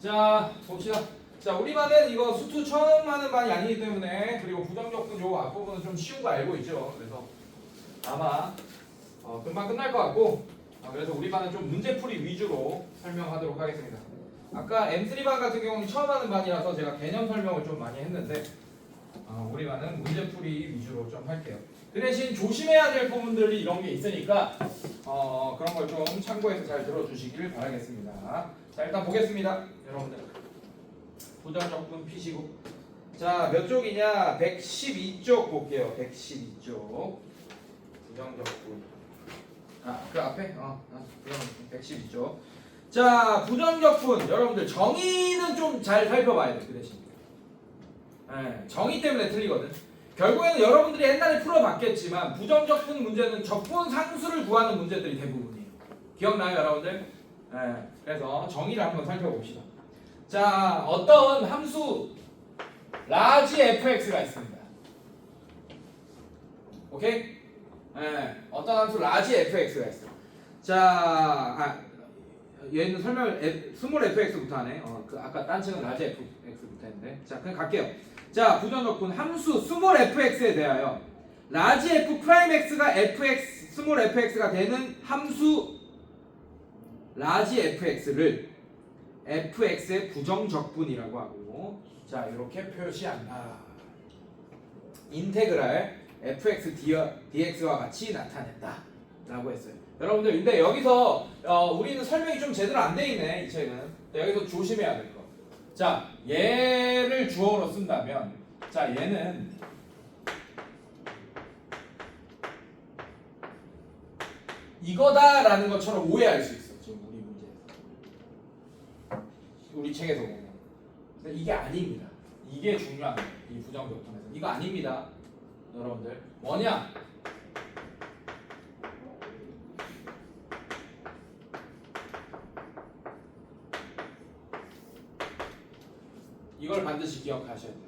자, 봅시다. 자, 우리반은 이거 수투 처음 하는 반이 아니기 때문에 그리고 부정적분 요 앞부분은 좀 쉬운 거 알고 있죠. 그래서 아마 금방 끝날 것 같고 그래서 우리 반은 좀 문제풀이 위주로 설명하도록 하겠습니다. 아까 M3반 같은 경우는 처음 하는 반이라서 제가 개념 설명을 좀 많이 했는데 우리 반은 문제풀이 위주로 좀 할게요. 그 대신 조심해야 될 부분들이 이런 게 있으니까 그런 걸 좀 참고해서 잘 들어주시길 바라겠습니다. 자, 일단 보겠습니다. 여러분들 부정적분 피시고 자, 몇 쪽이냐? 112쪽 볼게요. 112쪽 부정적분 그 앞에? 112쪽 자, 부정적분 여러분들 정의는 좀 잘 살펴봐야 돼. 그 대신 정의 때문에 틀리거든. 결국에는 여러분들이 옛날에 풀어봤겠지만 부정적분 문제는 적분 상수를 구하는 문제들이 대부분이에요. 기억나요 여러분들? 그래서 정의를 한번 살펴봅시다. 자, 어떤 함수 라지 fx가 있습니다. 오케이? 어떤 함수 라지 fx가 있어. 자, 얘는 설명을 스몰 fx부터 하네. 아까 딴 층은 라지 fx부터 했는데. 자, 그냥 갈게요. 자, 부정적분 함수 스몰 fx에 대하여 라지 f 프라임 x가 fx 스몰 fx가 되는 함수 라지 fx를 fx의 부정적분이라고 하고, 자, 이렇게 표시한다. 인테그랄 fx dx와 같이 나타낸다 라고 했어요. 여러분들 근데 여기서 우리는 설명이 좀 제대로 안 돼 있네. 이 책은 여기서 조심해야 될 거. 자, 얘를 주어로 쓴다면, 자, 얘는 이거다라는 것처럼 오해할 수 있어. 지금 우리 문제에서, 우리 책에서 보면. 근데 이게 아닙니다. 이게 중요한 거예요. 이 부정적분에서 이거 아닙니다. 여러분들 뭐냐? 이걸 반드시 기억하셔야 돼요.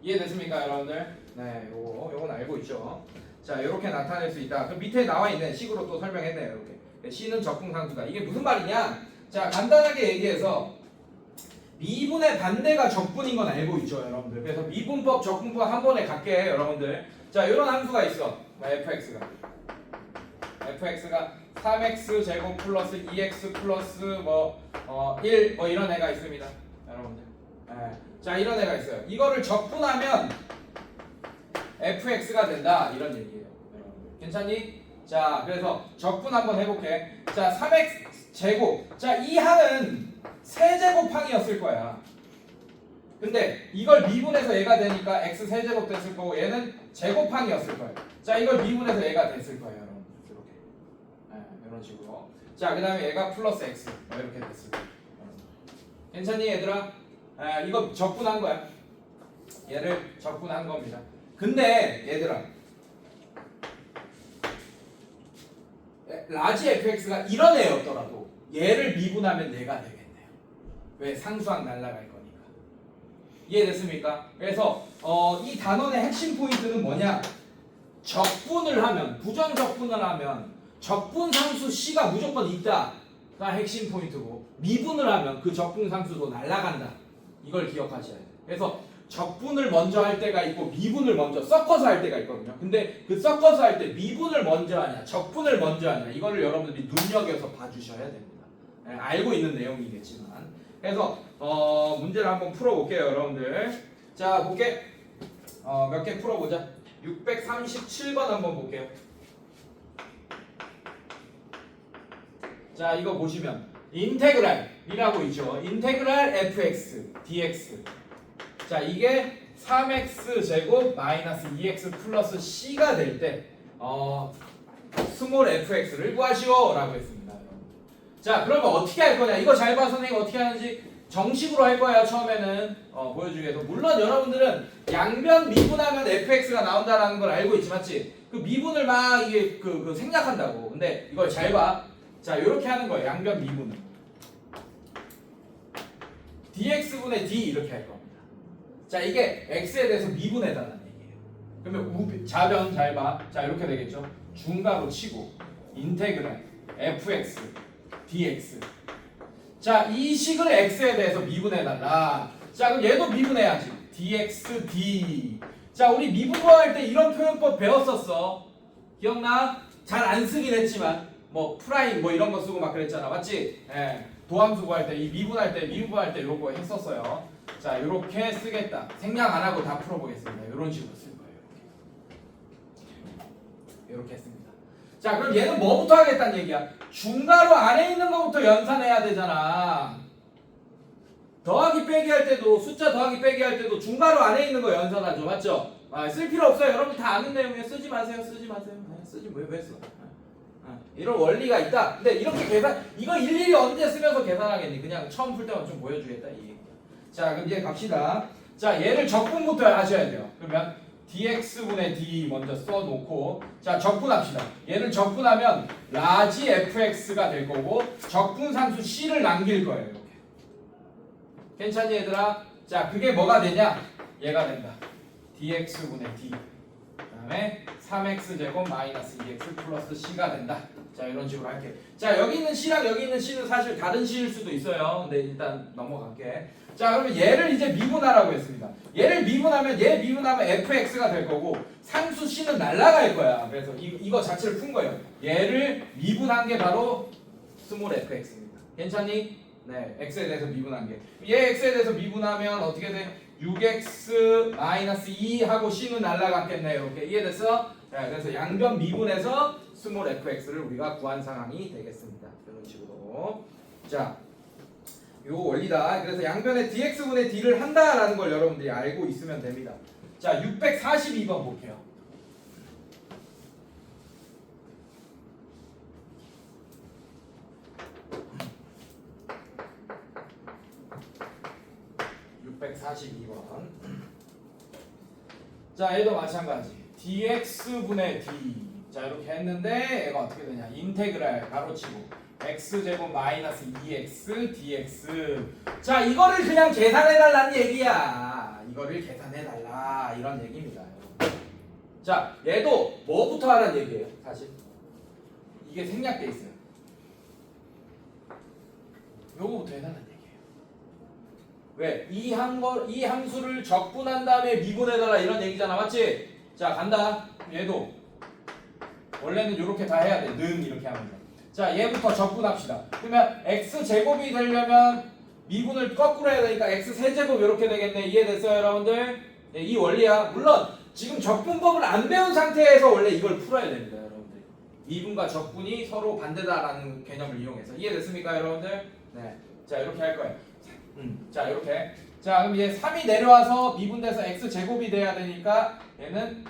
이해됐습니까, 여러분들? 네, 요건 알고 있죠. 자, 이렇게 나타낼 수 있다. 그 밑에 나와 있는 식으로 또 설명했네요. 이렇게 C는 적분상수다. 이게 무슨 말이냐? 자, 간단하게 얘기해서 미분의 반대가 적분인 건 알고 있죠, 여러분들. 그래서 미분법, 적분법 한 번에 갈게, 여러분들. 자, 이런 함수가 있어. fx가 3x 제곱 플러스 2x 플러스 1 이런 애가 있습니다, 여러분들. 자, 이런 애가 있어요. 이거를 적분하면 fx가 된다 이런 얘기예요. 여러분들. 괜찮니? 자, 그래서 적분 한번 해볼게. 자, 3x 제곱. 자, 이 항은 세제곱항이었을 거야. 근데 이걸 미분해서 얘가 되니까 x 세제곱 됐을 거고 얘는 제곱항이었을 거예요. 자, 이걸 미분해서 얘가 됐을 거예요, 여러분. 이렇게. 이런 식으로. 자, 그 다음에 얘가 플러스 x 이렇게 됐을 거예요. 괜찮니, 얘들아? 이거 적분한 거야. 얘를 적분한 겁니다. 근데 얘들아, 라지 fx가 이런 애였더라도 얘를 미분하면 얘가 되겠네요. 왜? 상수항 날라갈 거니까. 이해됐습니까? 그래서 이 단원의 핵심 포인트는 뭐냐? 적분을 하면, 부정적분을 하면 적분상수 c가 무조건 있다가 핵심 포인트고, 미분을 하면 그 적분상수도 날라간다. 이걸 기억하셔야 돼요. 그래서 적분을 먼저 할 때가 있고 미분을 먼저 섞어서 할 때가 있거든요. 근데 그 섞어서 할 때 미분을 먼저 하냐 적분을 먼저 하냐 이거를 여러분들이 눈여겨서 봐주셔야 됩니다. 알고 있는 내용이겠지만. 그래서 문제를 한번 풀어볼게요, 여러분들. 자, 볼게. 몇 개 풀어보자. 637번 한번 볼게요. 자, 이거 보시면 인테그랄이라고 있죠. 인테그랄 fx dx. 자, 이게 3x 제곱 마이너스 2x 플러스 c가 될 때 스몰 fx를 구하시오 라고 했습니다. 자, 그러면 어떻게 할 거냐? 이거 잘 봐, 선생님. 어떻게 하는지 정식으로 할 거예요. 처음에는 보여주기 위해서. 물론 여러분들은 양변 미분하면 fx가 나온다라는 걸 알고 있지, 맞지? 그 미분을 막 이게 그 생략한다고. 근데 이걸 잘 봐. 자, 이렇게 하는 거예요. 양변 미분은 dx분의 d 이렇게 할 겁니다. 자, 이게 x에 대해서 미분해달라는 얘기예요. 그러면 좌변 잘 봐. 자, 이렇게 되겠죠. 중괄호 치고 인테그랄 fx dx. 자, 이 식을 x에 대해서 미분해달라. 자, 그럼 얘도 미분해야지. dx, d. 자, 우리 미분 구할 때 이런 표현법 배웠었어. 기억나? 잘 안 쓰긴 했지만 뭐 프라임 뭐 이런 거 쓰고 막 그랬잖아. 맞지? 예. 도함수 구할 때, 이 미분할 때, 미분 구할 때 요거 했었어요. 자, 요렇게 쓰겠다. 생략 안 하고 다 풀어보겠습니다. 요런 식으로 쓸 거예요. 이렇게 했습니다. 자, 그럼 얘는 뭐부터 하겠다는 얘기야? 중괄호 안에 있는 거부터 연산해야 되잖아. 더하기 빼기 할 때도, 숫자 더하기 빼기 할 때도 중괄호 안에 있는 거 연산하죠. 맞죠? 쓸 필요 없어요. 여러분 다 아는 내용이에요. 쓰지 마세요. 쓰지 마세요. 쓰지 왜 써? 이런 원리가 있다. 근데 이렇게 계산, 이거 일일이 언제 쓰면서 계산하겠니? 그냥 처음 풀 때만 좀 보여주겠다 이 얘기야. 자, 그럼 이제 갑시다. 자, 얘를 적분부터 하셔야 돼요. 그러면 dx분의 d 먼저 써놓고, 자, 적분합시다. 얘를 적분하면 라지 fx가 될 거고 적분상수 c를 남길 거예요. 이렇게. 괜찮니 얘들아? 자, 그게 뭐가 되냐? 얘가 된다. dx분의 d 그다음에 3x제곱 마이너스 2x 플러스 c가 된다. 자, 이런 식으로 할게. 자, 여기 있는 c랑 여기 있는 c는 사실 다른 c일 수도 있어요. 근데 일단 넘어갈게. 자, 그러면 얘를 이제 미분하라고 했습니다. 얘를 미분하면 얘 미분하면 fx가 될 거고 상수 c는 날아갈 거야. 그래서 이거 자체를 푼 거예요. 얘를 미분한 게 바로 스몰 fx입니다. 괜찮니? 네, x에 대해서 미분한 게. 얘 x에 대해서 미분하면 어떻게 돼? 6x 마이너스 2 하고 c는 날아갔겠네요. 이렇게 이해됐어? 네, 그래서 양변 미분해서 스몰 fx를 우리가 구한 상황이 되겠습니다. 이런 식으로. 자, 요 원리다. 그래서 양변에 dx분의 d를 한다라는 걸 여러분들이 알고 있으면 됩니다. 자, 642번 볼게요. 자, 얘도 마찬가지. dx분의 d. 자, 이렇게 했는데 얘가 어떻게 되냐? 인테그랄 가로치고 x제곱 마이너스 2x dx. 자, 이거를 그냥 계산해달라는 얘기야. 이거를 계산해달라 이런 얘기입니다. 자, 얘도 뭐부터 하라는 얘기예요? 사실 이게 생략돼 있어요. 요거부터 해달라는 얘기예요. 왜? 이 함수를 적분한 다음에 미분해달라 이런 얘기잖아. 맞지? 자, 간다. 얘도 원래는 이렇게 다 해야 돼. 는 이렇게 하면 돼. 자, 얘부터 적분합시다. 그러면 x제곱이 되려면 미분을 거꾸로 해야 되니까 x세제곱 이렇게 되겠네. 이해됐어요 여러분들? 네, 이 원리야. 물론 지금 적분법을 안 배운 상태에서 원래 이걸 풀어야 됩니다 여러분들. 미분과 적분이 서로 반대다라는 개념을 이용해서. 이해됐습니까 여러분들? 네. 자, 이렇게 할 거예요. 자, 이렇게. 자, 그럼 이제 3이 내려와서 미분돼서 x제곱이 돼야 되니까 얘는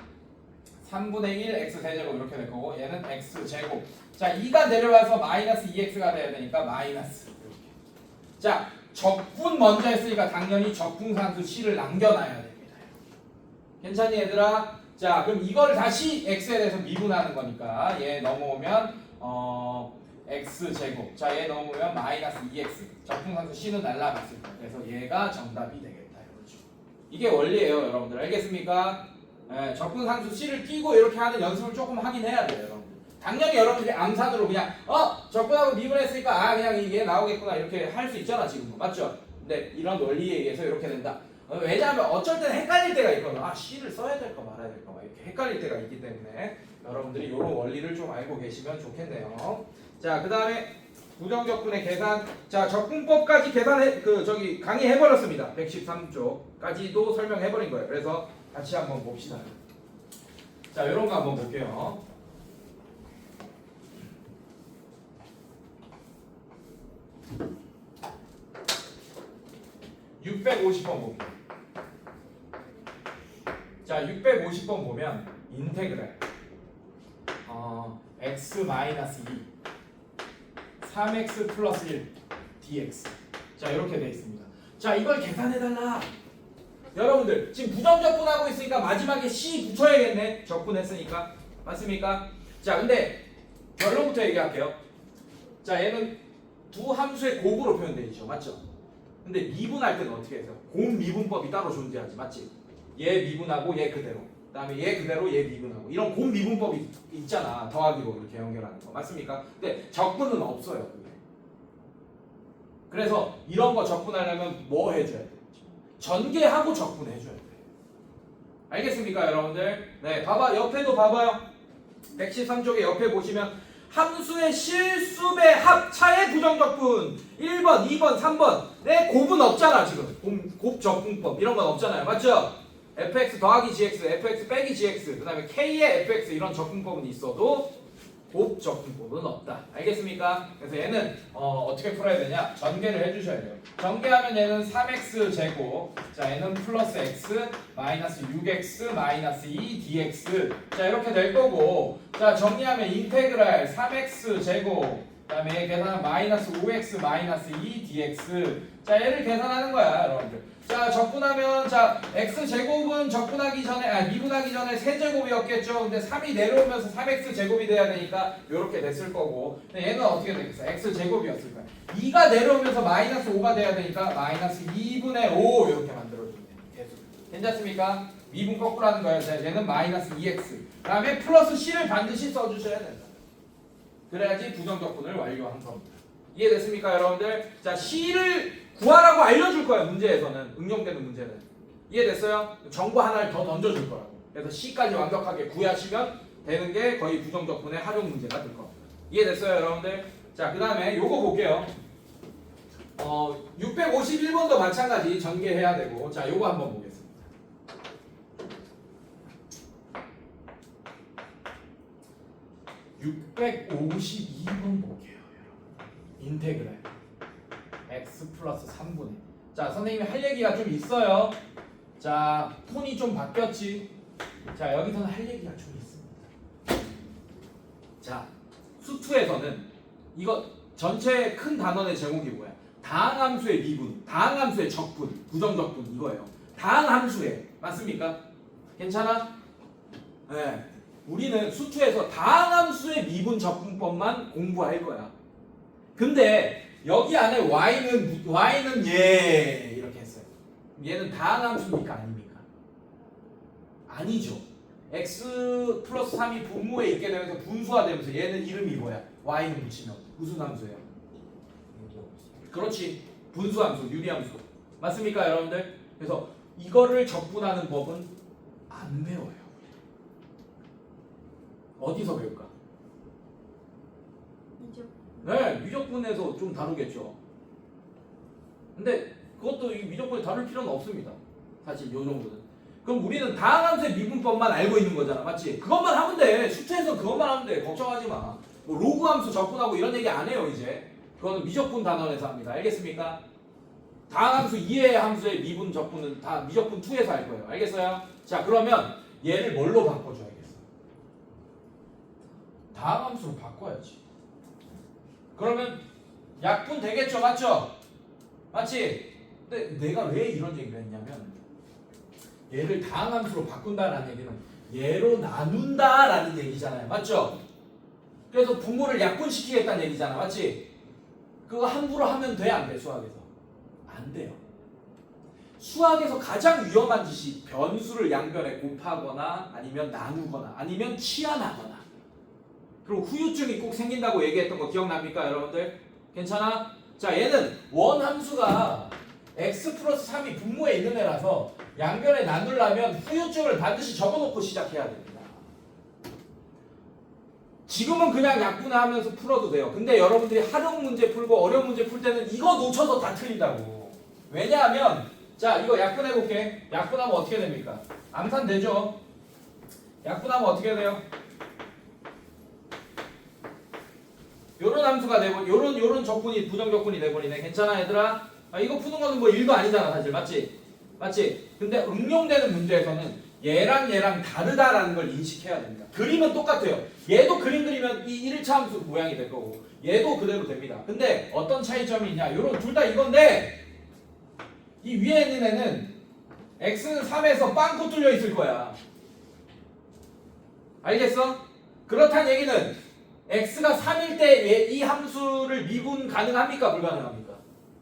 3분의 1 x세제곱 이렇게 될 거고 얘는 x제곱. 자, 2가 내려와서 마이너스 2x가 돼야 되니까 마이너스 이렇게. 자, 적분 먼저 했으니까 당연히 적분상수 c를 남겨놔야 됩니다. 괜찮니 얘들아? 자, 그럼 이걸 다시 x에 대해서 미분하는 거니까 얘 넘어오면 x제곱. 자, 얘 넘으면 마이너스 2x. 적분상수 c는 날라갔을 거예요. 그래서 얘가 정답이 되겠다. 이거죠. 이게 원리예요, 여러분들. 알겠습니까? 네, 적분상수 c를 끼고 이렇게 하는 연습을 조금 하긴 해야 돼요, 여러분들. 당연히 여러분들이 암산으로 그냥 적분하고 미분했으니까 그냥 이게 나오겠구나 이렇게 할 수 있잖아, 지금도. 맞죠? 근데 이런 원리에 의해서 이렇게 된다. 왜냐하면 어쩔 때는 헷갈릴 때가 있거든. c를 써야 될까 말아야 될까 막 이렇게 헷갈릴 때가 있기 때문에 여러분들이 이런 원리를 좀 알고 계시면 좋겠네요. 자, 그 다음에 부정적분의 계산. 자, 적분법까지 계산해 강의해버렸습니다. 113쪽까지도 설명해버린 거예요. 그래서 같이 한번 봅시다. 자, 이런 거 한번 볼게요. (650번) 볼게요. 자, 650번 보면 인테그랄 x-2 3x 플러스 1 dx. 자, 이렇게 돼 있습니다. 자, 이걸 계산해달라. 여러분들 지금 부정적분하고 있으니까 마지막에 c 붙여야겠네. 적분했으니까. 맞습니까? 자, 근데 결론부터 얘기할게요. 자, 얘는 두 함수의 곱으로 표현되어 있죠. 맞죠? 근데 미분할 때는 어떻게 해서? 곱 미분법이 따로 존재하지. 맞지? 얘 미분하고 얘 그대로. 그 다음에 얘 그대로 얘 미분하고. 이런 곱 미분법이 있잖아. 더하기로 이렇게 연결하는 거. 맞습니까? 근데 적분은 없어요. 그게. 그래서 이런 거 적분하려면 뭐 해줘야 돼? 전개하고 적분해줘야 돼. 알겠습니까, 여러분들? 네, 봐봐. 옆에도 봐봐요. 113쪽에 옆에 보시면 함수의 실수배 합차의 부정적분 1번, 2번, 3번 네, 곱은 없잖아 지금. 곱 적분법 이런 건 없잖아요. 맞죠? fx 더하기 gx, fx 빼기 gx 그 다음에 k의 fx 이런 적분법은 있어도 곱 적분법은 없다. 알겠습니까? 그래서 얘는 어떻게 풀어야 되냐? 전개를 해주셔야 돼요. 전개하면 얘는 3x 제곱, 자 얘는 플러스 x 마이너스 6x 마이너스 2 dx, 자 이렇게 될 거고, 자 정리하면 인테그랄 3x 제곱, 그 다음에 얘 계산하면 마이너스 5x 마이너스 2 dx, 자 얘를 계산하는 거야 여러분들. 자 적분하면 자 x제곱은 적분하기 전에 미분하기 전에 세제곱이었겠죠. 근데 3이 내려오면서 3x 제곱이 돼야 되니까 이렇게 됐을 거고, 근데 얘는 어떻게 되겠어? x제곱이었을 거야. 2가 내려오면서 마이너스 5가 돼야 되니까 마이너스 2분의 5 이렇게 만들어주면 돼. 괜찮습니까? 미분 거꾸로 하는 거예요. 자, 얘는 마이너스 2x 그 다음에 플러스 c를 반드시 써주셔야 된다. 그래야지 부정적분을 완료한 겁니다. 이해됐습니까 여러분들? 자 c를 구하라고 알려줄 거야 문제에서는. 응용되는 문제는 이해됐어요? 정보 하나를 더 던져줄 거라고. 그래서 C까지 완벽하게 구하시면 되는 게 거의 부정적분의 활용 문제가 될 겁니다. 이해됐어요 여러분들? 자 그 다음에 요거 볼게요. 651번도 마찬가지 전개해야 되고, 자 요거 한번 보겠습니다. 652번 볼게요 여러분. 인테그랄 x 플러스 3분의, 자 선생님이 할 얘기가 좀 있어요. 자 톤이 좀 바뀌었지. 자 여기서는 할 얘기가 좀 있습니다. 자 수투에서는 이거 전체 큰 단원의 제목이 뭐야? 다항함수의 미분, 다항함수의 적분, 부정적분 이거예요. 다항함수에 맞습니까? 괜찮아? 네. 우리는 수투에서 다항함수의 미분 적분법만 공부할 거야. 근데 여기 안에 y는 얘 이렇게 했어요. 얘는 다항함수입니까 아닙니까? 아니죠. x 플러스 3이 분모에 있게 되면서 분수화되면서 얘는 이름이 뭐야? y는 붙이면 무슨 함수예요? 그렇지. 분수함수, 유리함수. 맞습니까 여러분들? 그래서 이거를 적분하는 법은 안 배워요. 어디서 배울까? 네, 미적분에서 좀 다루겠죠. 근데 그것도 이 미적분에 다룰 필요는 없습니다. 사실 요 정도는. 그럼 우리는 다항함수의 미분법만 알고 있는 거잖아, 맞지? 그것만 하면 돼. 수트에서 그것만 하면 돼. 걱정하지 마. 뭐 로그 함수 적분하고 이런 얘기 안 해요 이제. 그거는 미적분 단원에서 합니다. 알겠습니까? 다항함수 이해의 함수의 미분 적분은 다 미적분 2에서 할 거예요. 알겠어요? 자 그러면 얘를 뭘로 바꿔줘야겠어? 다항함수로 바꿔야지. 그러면 약분 되겠죠, 맞죠? 맞지? 근데 내가 왜 이런 얘기를 했냐면, 얘를 다항함수로 바꾼다라는 얘기는 얘로 나눈다라는 얘기잖아요, 맞죠? 그래서 분모를 약분시키겠다는 얘기잖아, 맞지? 그거 함부로 하면 돼, 안 돼? 수학에서 안 돼요. 수학에서 가장 위험한 짓이 변수를 양변에 곱하거나 아니면 나누거나 아니면 치환하거나, 그리고 후유증이 꼭 생긴다고 얘기했던 거 기억납니까 여러분들? 괜찮아? 자 얘는 원함수가 x 플러스 3이 분모에 있는 애라서 양변에 나누려면 후유증을 반드시 적어놓고 시작해야 됩니다. 지금은 그냥 약분하면서 풀어도 돼요. 근데 여러분들이 활용 문제 풀고 어려운 문제 풀 때는 이거 놓쳐서 다 틀린다고. 왜냐하면 자 이거 약분해볼게. 약분하면 어떻게 됩니까? 암산되죠? 약분하면 어떻게 돼요? 요런 함수가 돼버리, 요런 적분이 부정적분이 돼버리네. 괜찮아 얘들아? 이거 푸는 거는 뭐 일도 아니잖아 사실. 맞지? 맞지? 근데 응용되는 문제에서는 얘랑 다르다라는 걸 인식해야 됩니다. 그림은 똑같아요. 얘도 그림 그리면 이 1차 함수 모양이 될 거고 얘도 그대로 됩니다. 근데 어떤 차이점이 있냐? 요런 둘 다 이건데 이 위에 있는 애는 x는 3에서 빵꾸 뚫려 있을 거야. 알겠어? 그렇다는 얘기는 x가 3일 때 이 함수를 미분 가능합니까? 불가능합니까?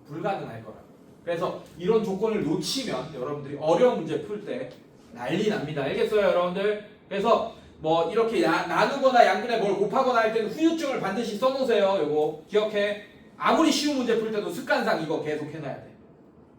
불가능할 거라고. 그래서 이런 조건을 놓치면 여러분들이 어려운 문제 풀 때 난리 납니다. 알겠어요 여러분들? 그래서 뭐 이렇게 나누거나 양근에 뭘 곱하거나 할 때는 후유증을 반드시 써놓으세요. 요거 기억해. 아무리 쉬운 문제 풀 때도 습관상 이거 계속 해놔야 돼.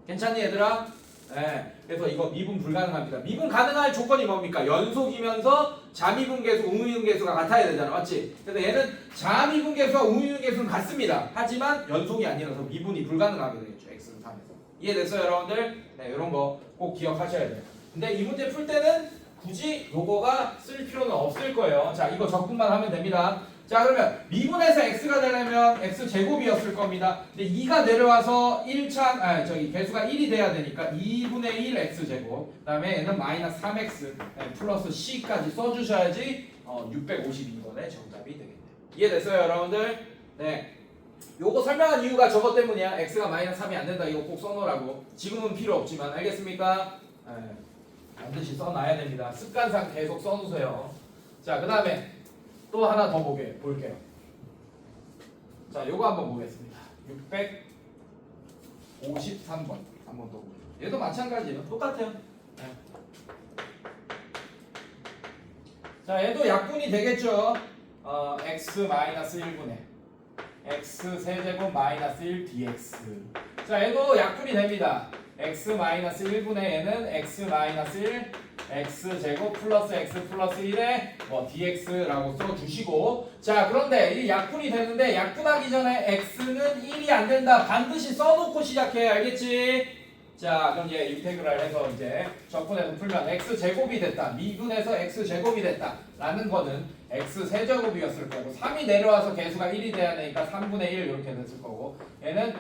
괜찮니 얘들아? 네. 그래서 이거 미분 불가능합니다. 미분 가능할 조건이 뭡니까? 연속이면서 자미분 계수, 우미분 계수가 같아야 되잖아. 맞지? 그래서 얘는 자미분 계수와 우미분 계수는 같습니다. 하지만 연속이 아니라서 미분이 불가능하게 되겠죠. x는 3에서. 이해됐어요 여러분들? 네, 이런 거 꼭 기억하셔야 돼요. 근데 이 문제 풀 때는 굳이 요거가 쓸 필요는 없을 거예요. 자, 이거 적분만 하면 됩니다. 자, 그러면 미분에서 x가 되려면 x제곱이었을 겁니다. 근데 2가 내려와서 개수가 1이 돼야 되니까 2분의 1 x제곱. 그 다음에 얘는 마이너스 3x 플러스 c까지 써주셔야지 652번의 정답이 되겠네요. 이해됐어요 여러분들? 네. 요거 설명한 이유가 저것 때문이야. x가 마이너스 3이 안 된다. 이거 꼭 써놓으라고. 지금은 필요 없지만 알겠습니까? 네. 반드시 써놔야 됩니다. 습관상 계속 써놓으세요. 자, 그 다음에 또 하나 더 볼게요. 자, 요거 한번 보겠습니다. 653번 한번 더 보죠. 얘도 마찬가지예요. 똑같아요. 네. 자, 얘도 약분이 되겠죠. x-1분의 x 세제곱 마이너스 1 dx. 자, 얘도 약분이 됩니다. x-1분의 얘는 x-1 x제곱 플러스 x 플러스 1에 dx라고 써주시고, 자, 그런데 이 약분이 되는데 약분하기 전에 x는 1이 안 된다. 반드시 써놓고 시작해. 알겠지? 자, 그럼 얘 인테그랄 해서 이제 적분해서 풀면 x제곱이 됐다. 미분해서 x제곱이 됐다. 라는 거는 x세제곱이었을 거고 3이 내려와서 개수가 1이 돼야 되니까 3분의 1 이렇게 됐을 거고, 얘는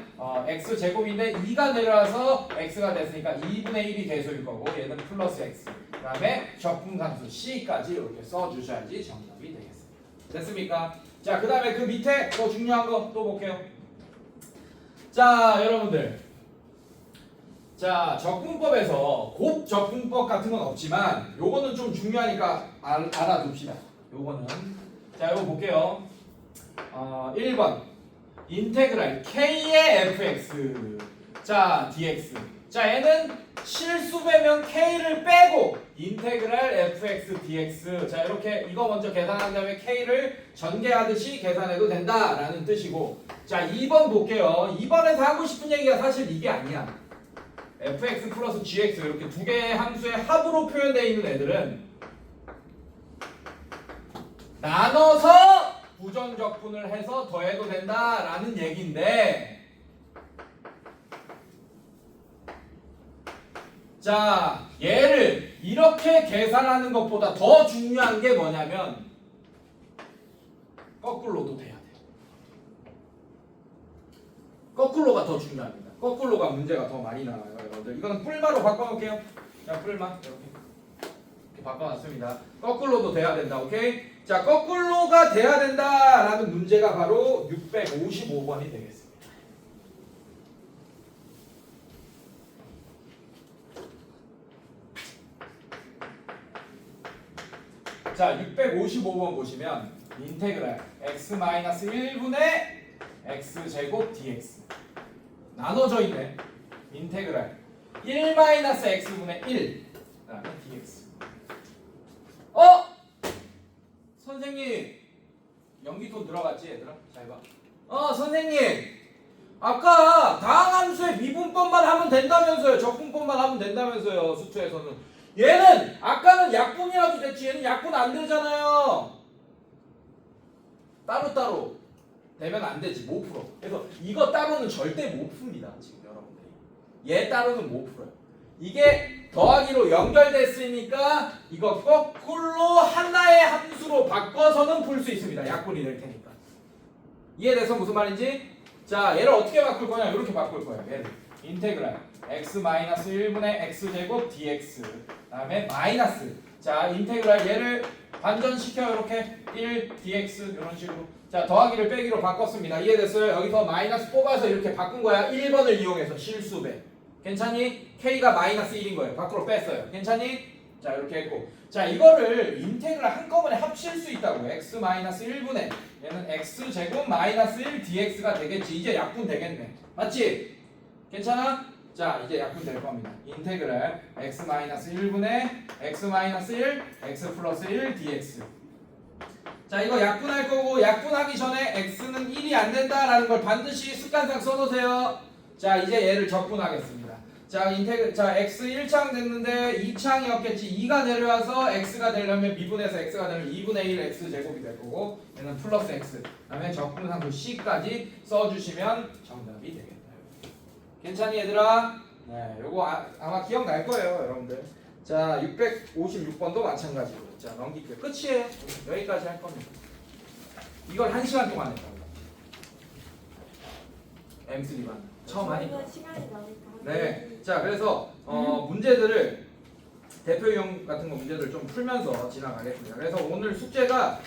x제곱인데 2가 내려와서 x가 됐으니까 2분의 1이 개수일 거고, 얘는 플러스 x. 그 다음에 적분함수 c까지 이렇게 써주셔야지 정답이 되겠습니다. 됐습니까? 자, 그 다음에 그 밑에 더 중요한 거 또 볼게요. 자, 여러분들, 자, 적분법에서 곱적분법 같은 건 없지만 요거는 좀 중요하니까 알아둡시다. 요거는, 자, 요거 볼게요. 1번 인테그랄 k의 fx, 자, dx. 자, 얘는 실수배면 k를 빼고 인테그랄 fx dx. 자, 이렇게 이거 먼저 계산한 다음에 k를 전개하듯이 계산해도 된다라는 뜻이고, 자, 2번 볼게요. 2번에서 하고 싶은 얘기가 사실 이게 아니야. fx 플러스 gx 이렇게 두 개의 함수의 합으로 표현되어 있는 애들은 나눠서 부정적분을 해서 더해도 된다라는 얘기인데, 자, 얘를 이렇게 계산하는 것보다 더 중요한 게 뭐냐면 거꾸로도 돼야 돼. 거꾸로가 더 중요합니다. 거꾸로가 문제가 더 많이 나와요, 여러분들. 이거는 뿔마로 바꿔놓을게요. 자, 뿔마 이렇게 바꿔놨습니다. 거꾸로도 돼야 된다, 오케이? 자, 거꾸로가 돼야 된다라는 문제가 바로 655번이 되겠습니다. 자, 655번 보시면 인테그랄 x-1분의 x제곱 dx 나눠져 있네. 인테그랄 1-x분의 1 그다음에 dx. 선생님, 연기톤 들어갔지 얘들아? 잘 봐. 선생님, 아까 다항함수의 미분법만 하면 된다면서요. 적분법만 하면 된다면서요. 수투에서는. 얘는 아까는 약분이라도 됐지, 얘는 약분 안 되잖아요. 따로따로 되면 안 되지, 못 풀어. 그래서 이거 따로는 절대 못 풉니다, 지금 여러분들이. 얘 따로는 못 풀어요. 이게 더하기로 연결됐으니까 이거 거꾸로 하나의 함수로 바꿔서는 풀 수 있습니다. 약분이 될 테니까. 이해돼서 무슨 말인지? 자, 얘를 어떻게 바꿀 거냐? 이렇게 바꿀 거예요. 얘를 인테그랄 x-1분의 x제곱 dx 다음에 마이너스, 자, 인테그랄 얘를 반전시켜 이렇게 1 dx 이런 식으로. 자, 더하기를 빼기로 바꿨습니다. 이해됐어요? 여기서 마이너스 뽑아서 이렇게 바꾼 거야. 1번을 이용해서 실수배. 괜찮니? k가 마이너스 1인 거예요. 밖으로 뺐어요. 괜찮니? 자, 이렇게 했고, 자, 이거를 인테그랄 한꺼번에 합칠 수 있다고. x-1분의 얘는 x제곱 마이너스 1 dx가 되겠지. 이제 약분 되겠네. 맞지? 괜찮아? 자, 이제 약분 될 겁니다. 인테그랄 x-1분의 x-1 x 플러스 1 dx. 자, 이거 약분할 거고 약분하기 전에 x는 1이 안 된다라는 걸 반드시 습관상 써놓으세요. 자, 이제 얘를 적분하겠습니다. 자, 자, x 1창 됐는데 2창이었겠지. 2가 내려와서 x가 되려면 미분해서 x가 되면 2분의 1 x 제곱이 될 거고 얘는 플러스 x. 그다음에 적분상수 c까지 써주시면 정답이 되겠다. 괜찮니 얘들아? 네, 요거 아마 기억날 거예요, 여러분들. 자, 656번도 마찬가지로. 자, 넘길게요. 끝이에요. 여기까지 할 겁니다. 이걸 1시간 동안 했다고. M3반. 처음 하니까. 시간이 나니까. 네. 자, 그래서 문제들을 대표용 같은 거 문제들 좀 풀면서 지나가겠습니다. 그래서 오늘 숙제가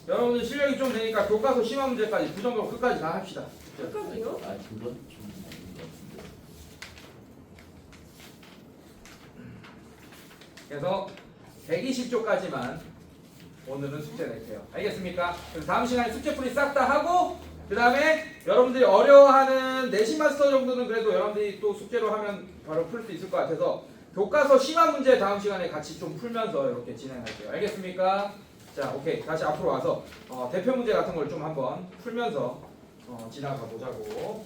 여러분들 실력이 좀 되니까 교과서 심화 문제까지 부정적으로 끝까지 다 합시다. 끝까지요? 아, 그건 좀 아닌 것 같은데. 그래서 120조까지만 오늘은 숙제 낼게요. 알겠습니까? 그래서 다음 시간에 숙제풀이 싹 다 하고 그 다음에 여러분들이 어려워하는 내신 마스터 정도는 그래도 여러분들이 또 숙제로 하면 바로 풀 수 있을 것 같아서 교과서 심화 문제 다음 시간에 같이 좀 풀면서 이렇게 진행할게요. 알겠습니까? 자, 오케이. 다시 앞으로 와서 대표 문제 같은 걸 좀 한번 풀면서 지나가 보자고.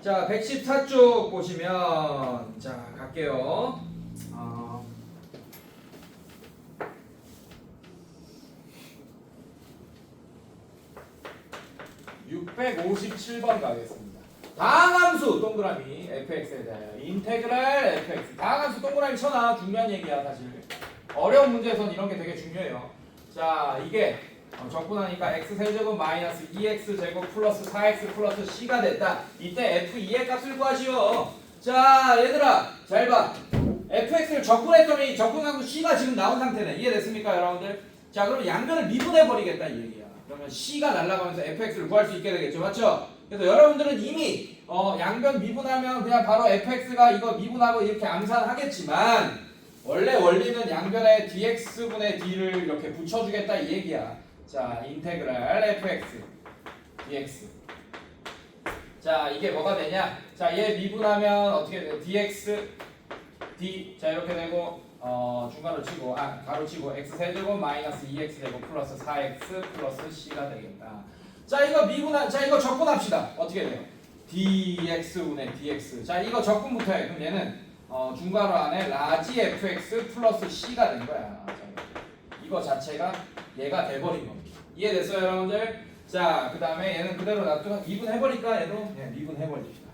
자, 114쪽 보시면 자, 갈게요. 657번 가겠습니다. 다항함수 동그라미 fx에 대하여 인테그랄 fx. 다항함수 동그라미 쳐놔. 중요한 얘기야 사실. 어려운 문제에선 이런 게 되게 중요해요. 자, 이게 적분하니까 x세제곱 마이너스 2x제곱 플러스 4x 플러스 c가 됐다. 이때 f2의 값을 구하시오. 자, 얘들아 잘 봐. fx를 적분했더니 적분하고 c가 지금 나온 상태네. 이해됐습니까 여러분들? 자, 그럼 양변을 미분해버리겠다 이 얘기야. 그러면 c가 날아가면서 fx를 구할 수 있게 되겠죠. 맞죠? 그래서 여러분들은 이미 양변 미분하면 그냥 바로 fx가 이거 미분하고 이렇게 암산하겠지만 원래 원리는 양변에 dx분의 d를 이렇게 붙여주겠다 이 얘기야. 자, 인테그랄 fx dx. 자, 이게 뭐가 되냐? 자, 얘 미분하면 어떻게 돼? dx d. 자, 이렇게 되고 중괄호 치고 가로 치고 x 세제곱 마이너스 2x 제곱 플러스 4x 플러스 c가 되겠다. 자, 이거 자, 이거 적분합시다. 어떻게 돼요? dx분의 dx. 자, 이거 적분부터 해. 그럼 얘는 중괄호 안에 라지 fx 플러스 c가 된 거야. 자, 이거 자체가 얘가 돼버린 겁니다. 이해됐어요, 여러분들? 자, 그 다음에 얘는 그대로 놔두고 미분해버릴까? 얘도 미분해버립시다.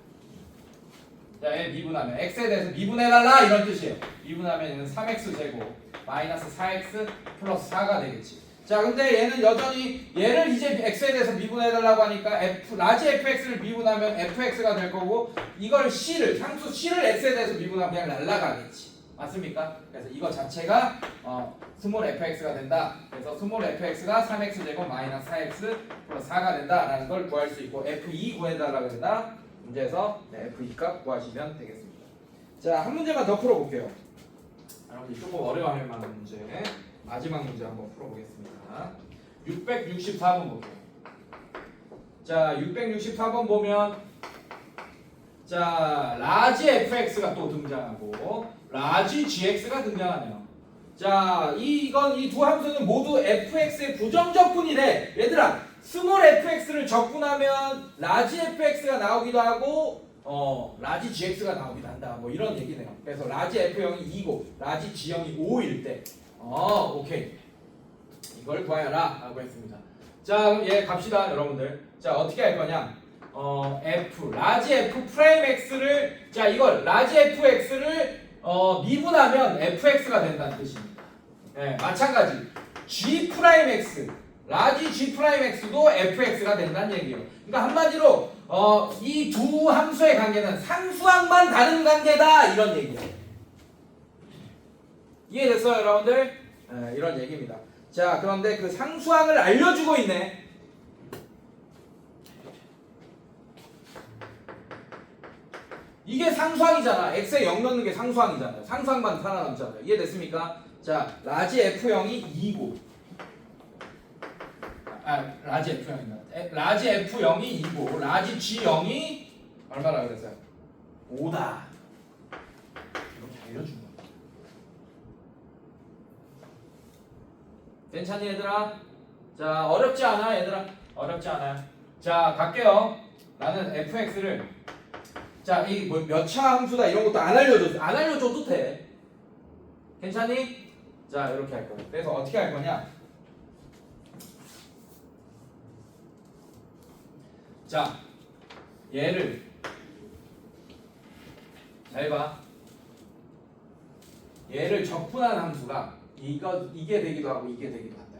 자, 얘 미분하면 x에 대해서 미분해달라 이런 뜻이에요. 미분하면 얘는 3x 제곱 마이너스 4x 플러스 4가 되겠지. 자, 근데 얘는 여전히 얘를 이제 x에 대해서 미분해달라고 하니까 라지 fx를 미분하면 fx가 될 거고 이걸 c를 상수 c를 x에 대해서 미분하면 그냥 날라가겠지. 맞습니까? 그래서 이거 자체가 스몰 fx가 된다. 그래서 스몰 fx가 3x 제곱 마이너스 4x 플러스 4가 된다라는 걸 구할 수 있고 f2 구해달라고 된다. 문제에서 f2 값 구하시면 되겠습니다. 자, 한 문제만 더 풀어볼게요. 여러분들 조금 어려워할 만한 문제. 마지막 문제 한번 풀어보겠습니다. 664번 볼게요. 자, 664번 보면 자, 라지 fx가 또 등장하고 라지 gx가 등장하네요. 자, 이 두 함수는 모두 fx의 부정적분이래. 얘들아, 스몰 fx를 적분하면 라지 fx가 나오기도 하고 라지 gx가 나오기도 한다. 뭐 이런 얘기네요. 그래서 라지 f0이 2고 라지 g형이 5일 때 오케이. 이걸 구하여라 라고 했습니다. 자, 그럼 얘 갑시다 여러분들. 자, 어떻게 할 거냐? 라지 f 프라임 x를 자, 이걸 라지 fx를 미분하면 fx가 된다는 뜻입니다. 네, 마찬가지 g 프라임 x 라지 g 프라임 x도 fx가 된다는 얘기예요. 그러니까 한마디로 이 두 함수의 관계는 상수항만 다른 관계다 이런 얘기예요. 이해됐어요, 여러분들? 네, 이런 얘기입니다. 자, 그런데 그 상수항을 알려주고 있네. 이게 상수항이잖아. x에 0 넣는 게 상수항이잖아요. 상수항만 살아남잖아요. 이해됐습니까? 자, 라지 f0이 2고 라지 F0입니다. 라지 F0이 2고 라지 G0이 얼마나 그랬어요? 5다. 이렇게 알려준 거야. 괜찮니 얘들아? 자, 어렵지 않아 얘들아? 어렵지 않아요. 자, 갈게요. 나는 fx를 자, 이 뭐 몇 차 함수다 이런 것도 안 알려줘도 돼. 괜찮니? 자, 이렇게 할 거야. 그래서 어떻게 할 거냐? 자, 얘를 잘 봐. 얘를 적분한 함수가 이게 되기도 하고 이게 되기도 한다.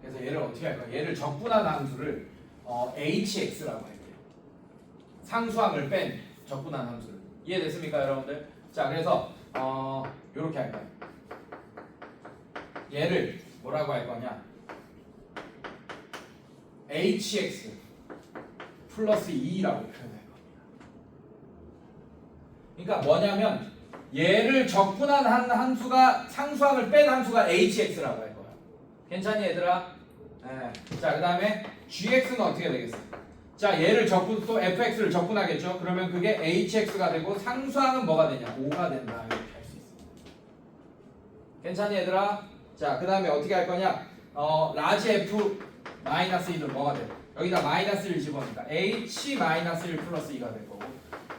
그래서 얘를 어떻게 할 거야? 얘를 적분한 함수를 hx라고 할게요. 상수함을 뺀 적분한 함수를. 이해됐습니까, 여러분들? 자, 그래서 요렇게 할 거야. 얘를 뭐라고 할 거냐? hx 플러스 2라고 표현할 겁니다. 그러니까 뭐냐면 얘를 적분한 한 함수가 상수함을 뺀 함수가 hx라고 할 거야. 괜찮니 얘들아? 네. 자, 그 다음에 gx는 어떻게 되겠어? 자, 얘를 또 fx를 적분하겠죠? 그러면 그게 hx가 되고 상수함은 뭐가 되냐? 5가 된다. 이렇게 할 수 있어. 괜찮니 얘들아? 자, 그 다음에 어떻게 할 거냐? 라지 f 마이너스 1은 뭐가 돼? 여기다 마이너스 1 집어넣으니까 h 마이너스 1 플러스 2가 될 거고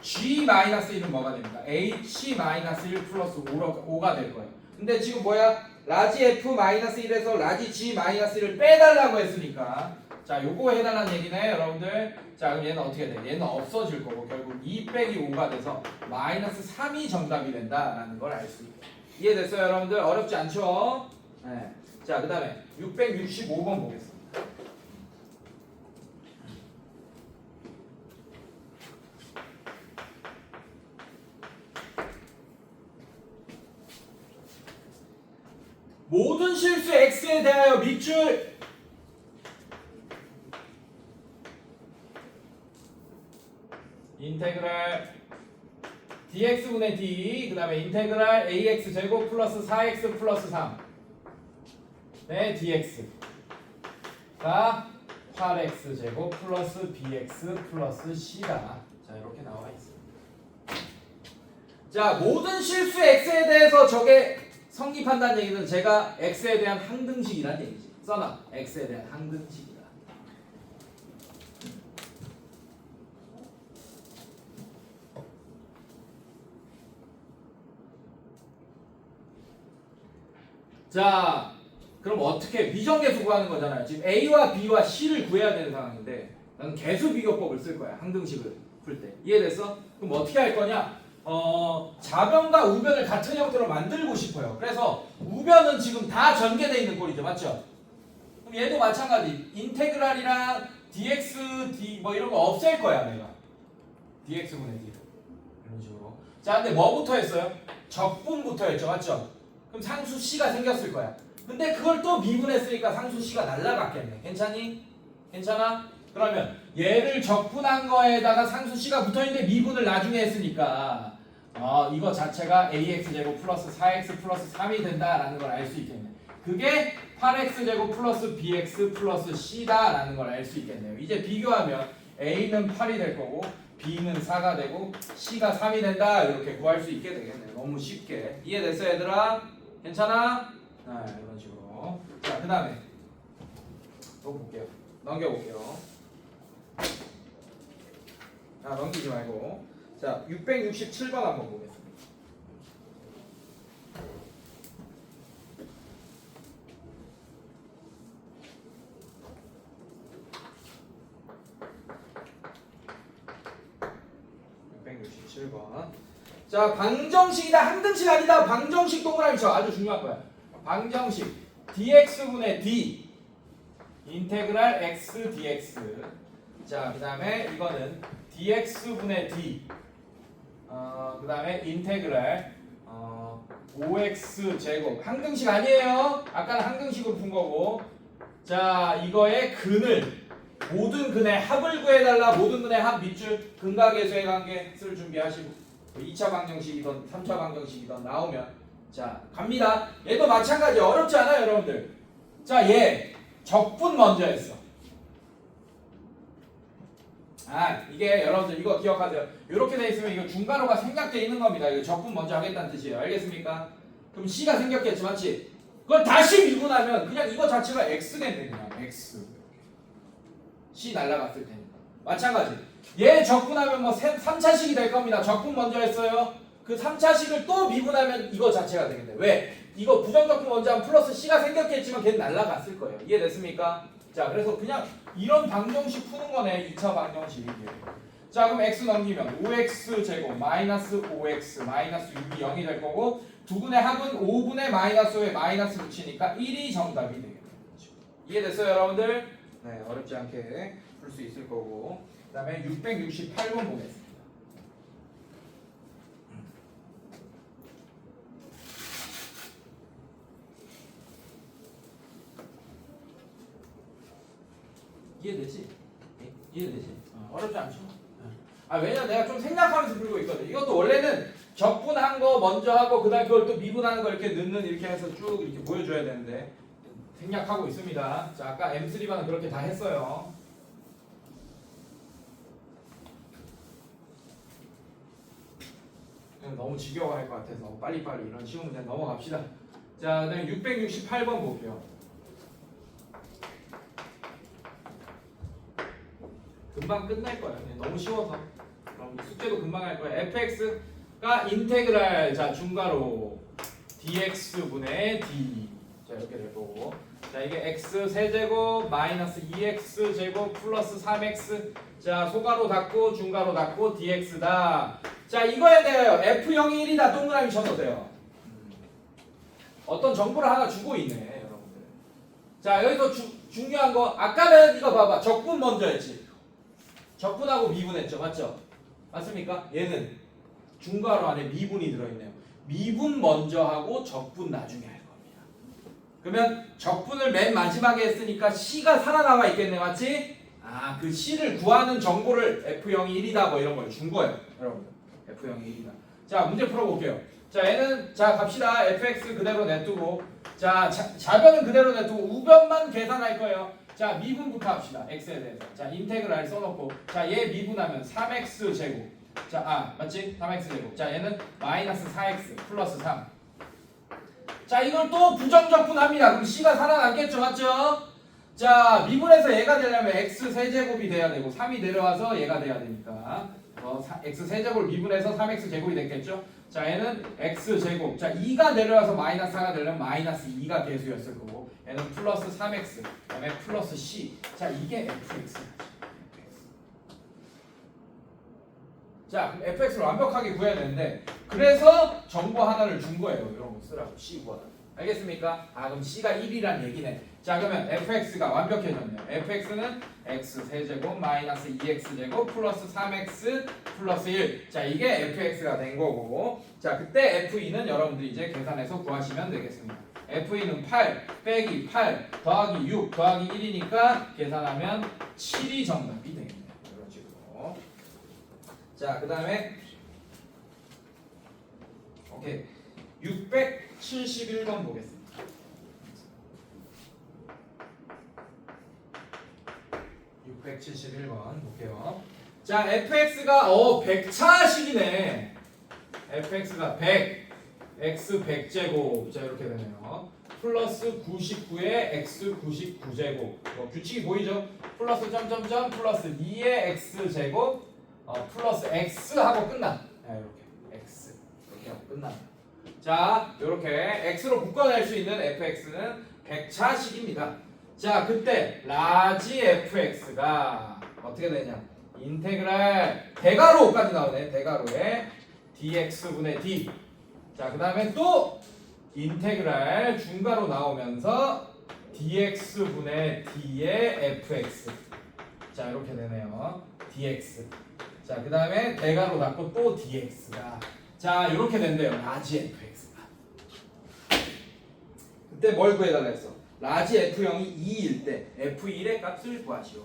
g 마이너스 1은 뭐가 됩니까? h 마이너스 1 플러스 5가 될 거예요. 근데 지금 뭐야? 라지 f 마이너스 1에서 라지 g 마이너스 1을 빼달라고 했으니까 자, 요거 해달라는 얘기네 여러분들. 자, 그럼 얘는 어떻게 돼? 얘는 없어질 거고 결국 2 빼기 5가 돼서 마이너스 3이 정답이 된다라는 걸 알 수 있게. 이해됐어요 여러분들? 어렵지 않죠? 네. 자, 그 다음에 665번 보겠습니다. 모든 실수 x에 대하여 밑줄 인테그랄 dx분의 d 그 다음에 인테그랄 ax 제곱 플러스 4x 플러스 3 네, dx가 8x 제곱 플러스 bx 플러스 c다. 자, 이렇게 나와 있습니다. 자, 모든 실수 x에 대해서 저게 성립한다는 얘기는 제가 x에 대한 항등식이란 얘기지. 써놔. x에 대한 항등식이다. 자, 그럼 어떻게 비정계수 구하는 거잖아요. 지금 a와 b와 c를 구해야 되는 상황인데 나는 계수 비교법을 쓸 거야. 항등식을 풀 때. 이해됐어? 그럼 어떻게 할 거냐? 좌변과 우변을 같은 형태로 만들고 싶어요. 그래서 우변은 지금 다 전개되어 있는 꼴이죠. 맞죠? 그럼 얘도 마찬가지. 인테그랄이랑 dx, d 뭐 이런 거 없앨 거야, 내가. dx분의 d. 이런 식으로. 자, 근데 뭐부터 했어요? 적분부터 했죠. 맞죠? 그럼 상수 c가 생겼을 거야. 근데 그걸 또 미분했으니까 상수 c가 날라갔겠네. 괜찮니? 괜찮아? 그러면 얘를 적분한 거에다가 상수 c가 붙어있는데 미분을 나중에 했으니까 이거 자체가 ax제곱 플러스 4x 플러스 3이 된다라는 걸 알 수 있겠네. 그게 8x제곱 플러스 bx 플러스 c다라는 걸 알 수 있겠네요. 이제 비교하면 a는 8이 될 거고 b는 4가 되고 c가 3이 된다. 이렇게 구할 수 있게 되겠네요. 너무 쉽게. 이해됐어요 얘들아? 괜찮아? 이런 식으로. 자, 그 다음에 또 볼게요. 넘겨볼게요. 넘기지 말고. 자, 667번 한번 보겠습니다. 자, 방정식이다 항등식 아니다. 방정식 동그라미 쳐. 아주 중요한 거야. 방정식 dx분의 d 인테그랄 x dx. 자, 그 다음에 이거는 dx분의 d 그 다음에 인테그랄 5x 제곱. 항등식 아니에요. 아까는 항등식으로 푼 거고. 자, 이거의 근을 모든 근의 합을 구해달라. 모든 근의 합 밑줄 근각계수의 관계 쓸 준비하시고 2차 방정식이든 3차 방정식이든 나오면 자, 갑니다. 얘도 마찬가지. 어렵지 않아요 여러분들. 자, 얘 적분 먼저 했어. 이게 여러분들 이거 기억하세요. 이렇게 돼 있으면 이거 중괄호가 생략돼 있는 겁니다. 이거 적분 먼저 하겠다는 뜻이에요. 알겠습니까? 그럼 C가 생겼겠지, 맞지? 그걸 다시 미분하면 그냥 이거 자체가 X겠네, 그냥 X. C 날라갔을 테니까. 마찬가지. 얘 적분하면 뭐 3차식이 될 겁니다. 적분 먼저 했어요. 그 3차식을 또 미분하면 이거 자체가 되겠네. 왜? 이거 부정적분 먼저 하면 플러스 C가 생겼겠지만 걔는 날라갔을 거예요. 이해됐습니까? 자, 그래서 그냥 이런 방정식 푸는 거네. 2차 방정식. 자, 그럼 x 넘기면 5x 제곱 마이너스 5x 마이너스 6이 0이 될 거고 두분의 합은 5분의 마이너스 5에 마이너스 붙이니까 1이 정답이 되겠네요. 이해됐어요, 여러분들? 네, 어렵지 않게 풀 수 있을 거고. 그 다음에 668번 보겠습니다. 이해되지? 이해되지? 어렵지 않죠? 왜냐면 내가 좀 생략하면서 풀고 있거든. 이것도 원래는 적분한 거 먼저 하고 그다음 그걸 또 미분하는 거 이렇게 넣는 이렇게 해서 쭉 이렇게 보여줘야 되는데 생략하고 있습니다. 자, 아까 M3반은 그렇게 다 했어요. 너무 지겨워할 것 같아서 빨리빨리 이런 쉬운 문제 넘어갑시다. 자, 그다음에 668번 볼게요. 금방 끝날 거예요. 너무 쉬워서. 그럼 숙제도 금방 할 거예요. fx가 인테그랄 자 중괄호 dx분의 d 자 이렇게 될 거고 자 이게 x 세제곱 마이너스 2x 제곱 플러스 3x 자 소괄호 닫고 중괄호 닫고 dx다. 자 이거에 대하여 f0이 1이다 동그라미 쳐도 돼요. 어떤 정보를 하나 주고 있네 여러분들. 자 여기서 중요한 거 아까는 이거 봐봐 적분 먼저 했지. 적분하고 미분했죠, 맞죠? 맞습니까? 얘는 중괄호 안에 미분이 들어있네요. 미분 먼저 하고 적분 나중에 할 겁니다. 그러면 적분을 맨 마지막에 했으니까 C가 살아남아 있겠네, 맞지? 그 C를 구하는 정보를 F0이 1이다 뭐 이런 걸 준 거예요, 여러분들. F0이 1이다. 자, 문제 풀어볼게요. 자, 얘는 자 갑시다. fx 그대로 냅두고 자 좌변은 그대로 냅두고 우변만 계산할 거예요. 자 미분부터 합시다. x에 대해서. 자 인테그랄 써놓고 자 얘 미분하면 3x 제곱. 자 맞지? 3x 제곱. 자 얘는 마이너스 4x 플러스 3. 자 이걸 또 부정적분합니다. 그럼 c가 살아남겠죠, 맞죠? 자 미분해서 얘가 되려면 x 세제곱이 돼야 되고 3이 내려와서 얘가 돼야 되니까 x 세제곱을 미분해서 3x 제곱이 됐겠죠? 자 얘는 x 제곱. 자 2가 내려와서 마이너스 4가 되려면 마이너스 2가 계수였을 거고 얘는 플러스 3x 그다음에 플러스 c. 자 이게 fx. 자 그럼 fx를 완벽하게 구해야 되는데 그래서 정보 하나를 준 거예요. 이런 거 쓰라고 c 구하라. 알겠습니까? 그럼 c가 1이란 얘기네. 자 그러면 fx가 완벽해졌네요. fx는 x 세제곱 마이너스 2x 제곱 플러스 3x 플러스 1. 자 이게 fx가 된 거고 자 그때 f2는 여러분들이 이제 계산해서 구하시면 되겠습니다. f2는 8 빼기 8 더하기 6 더하기 1이니까 계산하면 7이 정답이 되겠네요. 이런 식으로. 자 그 다음에 오케이 671번 보겠습니다. 671번 볼게요. 자 fx가 100차식이네. fx가 100 x 100제곱 자 이렇게 되네요. 플러스 99에 x 99제곱 규칙이 보이죠? 플러스 점점점 플러스 2의 x제곱 플러스 x 하고 끝나. 이렇게 x 이렇게 하고 끝납니다. 자 이렇게 x로 묶어낼 수 있는 fx는 100차식입니다. 자 그때 라지 fx가 어떻게 되냐 인테그랄 대괄호까지 나오네. 대괄호에 dx분의 d. 자 그 다음에 또 인테그랄 중괄호 나오면서 dx분의 d의 fx. 자 이렇게 되네요. dx. 자 그 다음에 대괄호 닫고 또 dx가 자 이렇게 된대요. 라지 fx가. 그때 뭘 구해달라 했어? 라지 f0이 2일 때 f1의 값을 구하시오.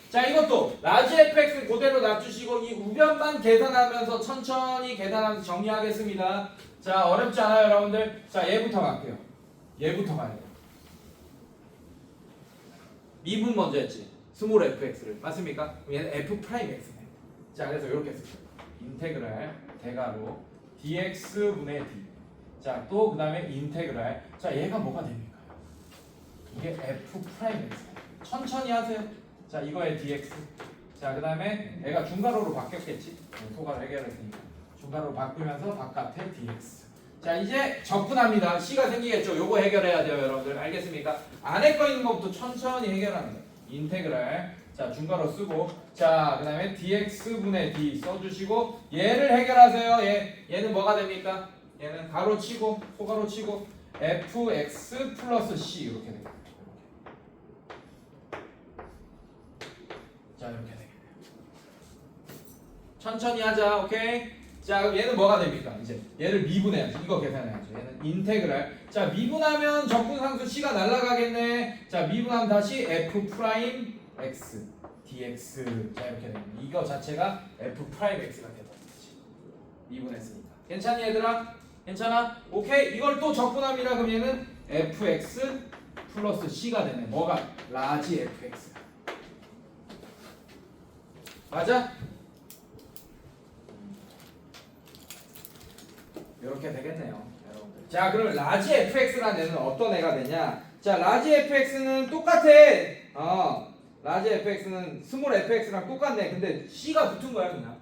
자 이것도 라지 fx 그대로 놔두시고 이 우변만 계산하면서 천천히 계산하면서 정리하겠습니다. 자 어렵지 않아요 여러분들? 자 얘부터 갈게요. 얘부터 가야 돼요. 미분 먼저 했지. 스몰 fx를 맞습니까? 그럼 얘는 f 프라임 x네. 자 그래서 이렇게 쓰죠. 인테그랄 대괄호 dx분의 d. 자 또 그 다음에 인테그랄. 자 얘가 뭐가 됩니까? 이게 f 프라임 x. 천천히 하세요. 자 이거의 dx. 자 그 다음에 얘가 중괄호로 바뀌었겠지. 소괄호 해결했으니까 중괄호로 바꾸면서 바깥에 dx. 자 이제 적분합니다. c가 생기겠죠. 요거 해결해야 돼요 여러분들. 알겠습니까? 안에 거 있는 것부터 천천히 해결하는 거예요. 인테그랄. 자 중괄호 쓰고 자 그 다음에 dx분의 d 써주시고 얘를 해결하세요. 얘는 뭐가 됩니까? 얘는 가로 치고 소가로 치고 fx 플러스 c 이렇게 됩니다. 자 이렇게 되겠네요. 천천히 하자. 오케이. 자 그럼 얘는 뭐가 됩니까? 이제 얘를 미분해야지. 이거 계산해야죠. 얘는 인테그랄. 자 미분하면 적분상수 c가 날아가겠네. 자 미분하면 다시 f 프라임 x dx. 자 이렇게 됩니다. 이거 자체가 f 프라임 x가 되는 거지. 미분했으니까. 괜찮니 얘들아? 괜찮아? 오케이. 이걸 또 적분합니다. 그럼 얘는 fx 플러스 c가 되네. 뭐가? 라지 fx. 맞아? 이렇게 되겠네요, 여러분들. 자, 그러면 라지 fx라는 애는 어떤 애가 되냐? 자, 라지 fx는 똑같아. 라지 fx는 스몰 fx랑 똑같네. 근데 c가 붙은 거야, 그냥.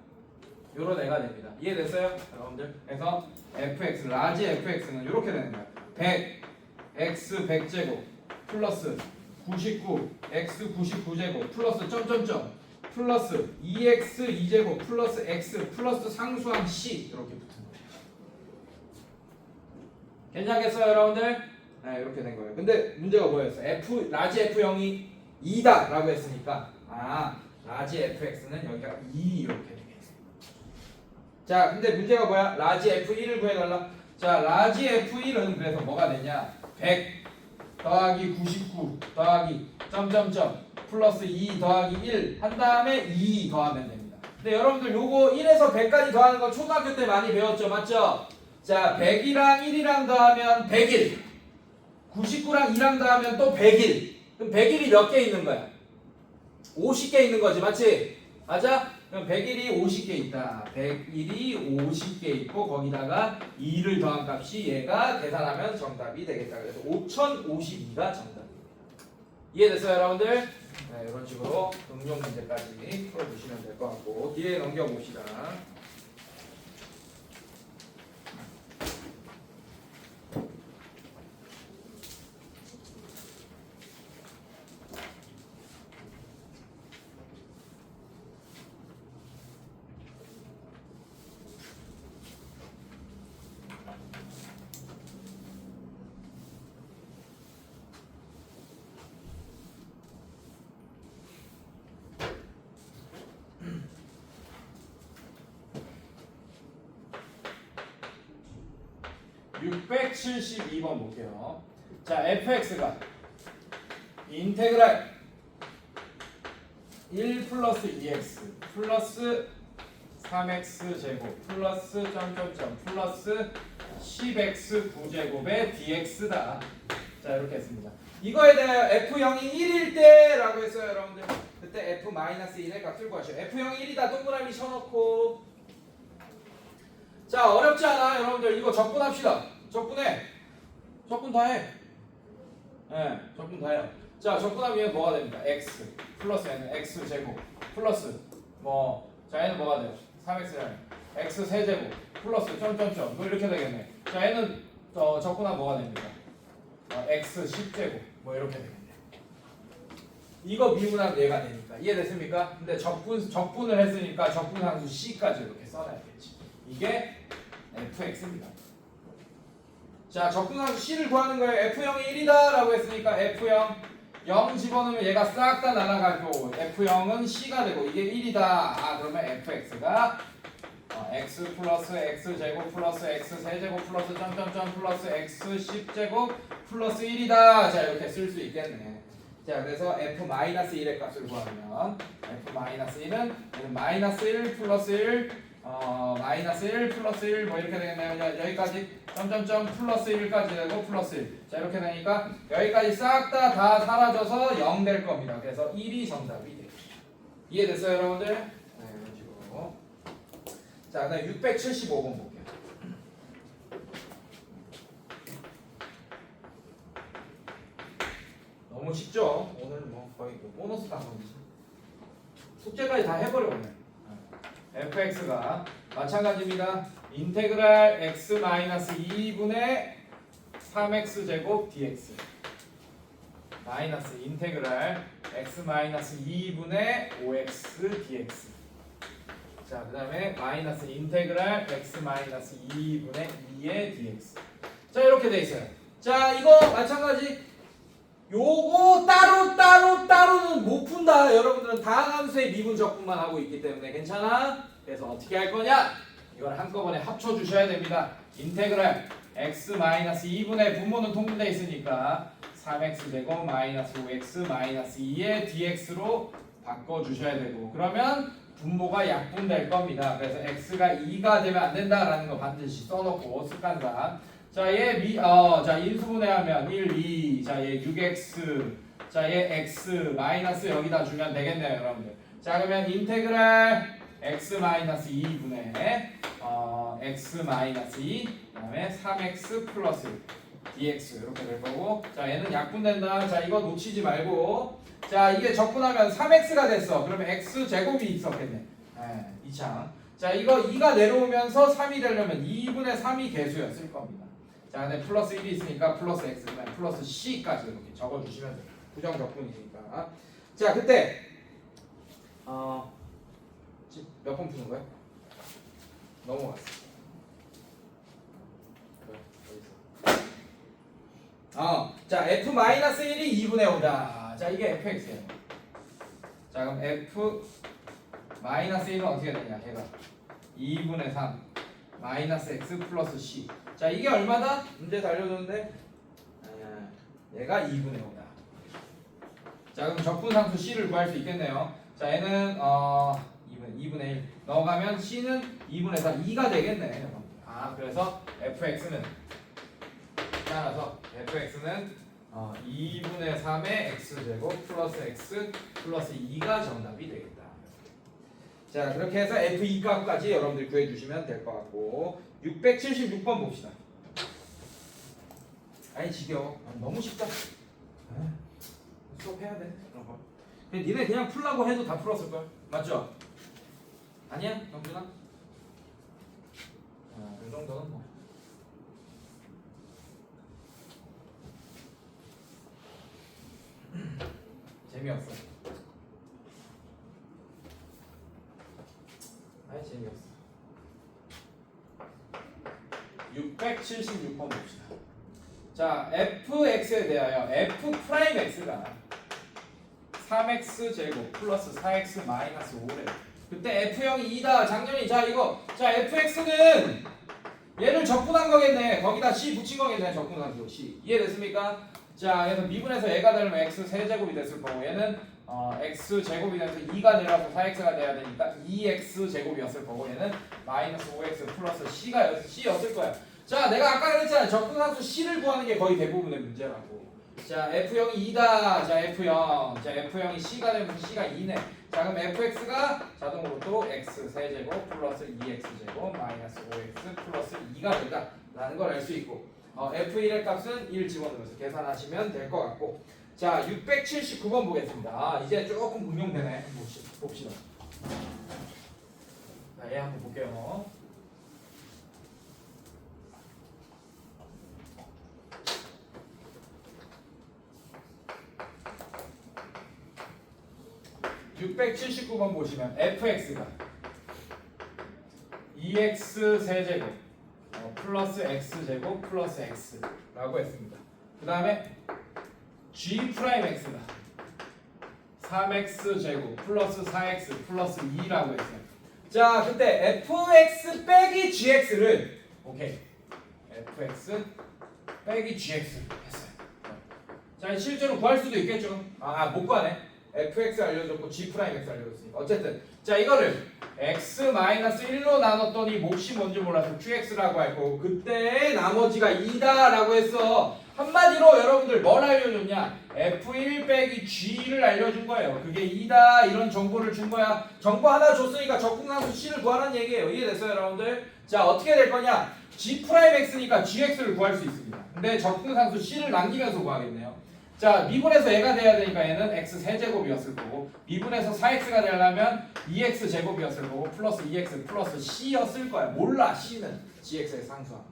요런 애가 됩니다. 이해됐어요, 여러분들? 그래서 fx, 라지 fx는 이렇게 되는 거야. 100, x 100제곱 플러스 99, x 99제곱 플러스 점점점 플러스 2x 2제곱 플러스 x 플러스 상수항 c 이렇게 붙은 거예요. 괜찮겠어요 여러분들? 네 이렇게 된 거예요. 근데 문제가 뭐였어? 라지 f0이 2다 라고 했으니까 라지 fx는 여기가 2 이렇게 되겠네. 자 근데 문제가 뭐야? 라지 f1을 구해달라. 자 라지 f1은 그래서 뭐가 되냐? 100 더하기 99 더하기 점점점 플러스 2 더하기 1 한 다음에 2 더하면 됩니다. 근데 여러분들 요거 1에서 100까지 더하는 거 초등학교 때 많이 배웠죠? 맞죠? 자 100이랑 1이랑 더하면 100일 99랑 2랑 더하면 또 100일. 그럼 100일이 몇 개 있는 거야? 50개 있는 거지 맞지? 맞아? 그럼 100일이 50개 있다. 100일이 50개 있고 거기다가 2를 더한 값이 얘가 계산하면 정답이 되겠다. 그래서 5052가 정답. 이해됐어요 여러분들? 네, 이런 식으로 응용 문제까지 풀어주시면 될 것 같고 뒤에 넘겨봅시다. (672번) 볼게요. 자, fx가 인테그랄 1 플러스 2x 플러스 3x 제곱 플러스 점점점 플러스 10x 9제곱의 dx다. 자, 이렇게 했습니다. 이거에 대해 f0이 1일 때라고 했어요, 여러분들. 그때 f-1의 값을 구하셔. f0이 1이다 동그라미 쳐놓고. 자, 어렵지 않아, 여러분들. 이거 적분합시다. 적분해. 적분 다 해. 네, 적분 다 해요. 자, 적분하면 뭐가 됩니까? x 플러스 n은 x 제곱 플러스 자, 얘는 뭐가 돼요? 3x는 x 세제곱 플러스 점점점 뭐 이렇게 되겠네. 자, 얘는 적분하면 뭐가 됩니까? x 10제곱 이렇게 되겠네. 이거 미분하면 얘가 되니까. 이해됐습니까? 근데 적분을 했으니까 적분함수 c까지 이렇게 써놔야겠지. 이게 fx입니다. 자, 적분함수 c를 구하는 거예요. f0이 1이다 라고 했으니까 f0 0 집어넣으면 얘가 싹 다 날아가고 f0은 c가 되고 이게 1이다. 그러면 fx가 x 플러스 x 제곱 플러스 x 세제곱 플러스 점점점 플러스 x 10제곱 플러스 1이다. 자, 이렇게 쓸 수 있겠네. 자, 그래서 f-1의 값을 구하면 f-1은 얘는 마이너스 1 플러스 1 마이너스 1 플러스 1 뭐 이렇게 되겠네요. 여기까지 점점점 플러스 1까지 되고 플러스 1. 자 이렇게 되니까 여기까지 싹 다 사라져서 0 될 겁니다. 그래서 1이 정답이 돼요. 이해됐어요 여러분들? 네 이런 식으로. 자 그다음 675번 볼게요. 너무 쉽죠? 오늘 뭐 거의 보너스 단원이지. 숙제까지 다 해버려 오늘. fx가 마찬가지입니다. 인테그랄 x-2분의 3x 제곱 dx 마이너스 인테그랄 x-2분의 5x dx. 자, 그 다음에 마이너스 인테그랄 x-2분의 2의 dx. 자, 이렇게 돼 있어요. 자, 이거 마찬가지. 요거 따로는 못 푼다. 여러분들은 다항함수의 미분 적분만 하고 있기 때문에 괜찮아? 그래서 어떻게 할 거냐? 이걸 한꺼번에 합쳐 주셔야 됩니다. 인테그랄 x-2분의 분모는 통분되어 있으니까 3x 제곱 마이너스 5x 마이너스 2의 dx로 바꿔 주셔야 되고, 그러면 분모가 약분될 겁니다. 그래서 x가 2가 되면 안 된다라는 거 반드시 써놓고 습관상. 자, 얘 자, 인수분해하면 1, 2. 자, 얘 6x. 자, 얘 x 마이너스 여기다 주면 되겠네요, 여러분들. 자, 그러면 인테그랄 x-2분의 x-2 그다음에 3x 플러스 dx 이렇게 될 거고, 자, 얘는 약분된다. 자, 이거 놓치지 말고. 자, 이게 적분하면 3x가 됐어. 그러면 x 제곱이 있었겠네. 네, 이창. 자, 이거 2가 내려오면서 3이 되려면 2분의 3이 개수였을 겁니다. 자, 근데 플러스 1이 있으니까 플러스 x, 플러스 c까지 이렇게 적어주시면 돼요. 부정 적분이니까. 자, 그때 몇 번 푸는 거야? 넘어갔어. 자, f-1이 2분의 5다. 자, 이게 fx예요. 자, 그럼 f-1은 어떻게 되냐? 얘가 2분의 3 마이너스 x 플러스 c. 자, 이게 얼마다? 문제에서 알려줬는데 얘가 2분의 5다. 자, 그럼 적분상수 c를 구할 수 있겠네요. 자, 얘는 2분의 1 넣어가면 c는 2분의 4 2가 되겠네. 그래서 fx는 따라서 fx는 2분의 3의 x제곱 플러스 x 플러스 2가 정답이 되겠다. 자, 그렇게 해서 f2 값까지 여러분들 구해주시면 될 것 같고, 676번 봅시다. 아니 지겨워. 너무 쉽다. 수업해야 돼. 그런 거. 근데 니네 그냥 풀라고 해도 다 풀었을걸? 맞죠? 아니야? 영준아? 이 정도는 뭐. 재미없어. 아니 재미없어. 676번 봅시다. 자, fx에 대하여 f'x가 3x 제곱 플러스 4x 마이너스 5래. 그때 f형이 2다. 장년이 자 이거 자 fx는 얘를 적분한 거겠네. 거기다 c 붙인 거겠네. 적분한 거 c. 이해됐습니까? 자, 그래서 미분해서 얘가 되려면 x 세제곱이 됐을 거고, 얘는 x 제곱이 돼서 2가 내려와서 4x가 돼야 되니까 2x 제곱이었을 거고, 얘는 마이너스 5x 플러스 c였을 거야. 자, 내가 아까 그랬잖아. 적분함수 c를 구하는 게 거의 대부분의 문제라고. 자, f형이 2다. 자, f형. 자, f형이 c가 되면 c가 2네. 자, 그럼 fx가 자동으로 또 x 세제곱 플러스 2x 제곱 마이너스 5x 플러스 2가 된다 라는 걸 알 수 있고, f1의 값은 1 집어넣으면서 계산하시면 될 것 같고. 자, 679번 보겠습니다. 이제 조금 응용되네. 봅시다. 자, 얘 한번 볼게요. (679번) 보시면 fx가 2x 세제곱 플러스 x제곱 플러스 x라고 했습니다. 그 다음에 g'x가 3x 제곱 플러스 4x 플러스 2라고 했어요. 자, 그때 fx 빼기 gx를 오케이 fx 빼기 gx 했어요. 자, 실제로 구할 수도 있겠죠. 못 구하네. fx 알려줬고 g'x 알려줬으니까 어쨌든 자 이거를 x-1로 나눴더니 몫이 뭔지 몰라서 qx라고 할 거고 그때 나머지가 2다라고 했어. 한마디로 여러분들 뭘 알려줬냐? f1 빼기 g를 알려준 거예요. 그게 2다 이런 정보를 준 거야. 정보 하나 줬으니까 적분상수 c를 구하라는 얘기예요. 이해됐어요 여러분들? 자 어떻게 될 거냐? g'x니까 gx를 구할 수 있습니다. 근데 적분상수 c를 남기면서 구하겠네요. 자 미분에서 얘가 돼야 되니까 얘는 x 세제곱이었을 거고 미분에서 4x가 되려면 2x 제곱이었을 거고 플러스 2x 플러스 c였을 거야. 몰라 c는 gx의 상수함.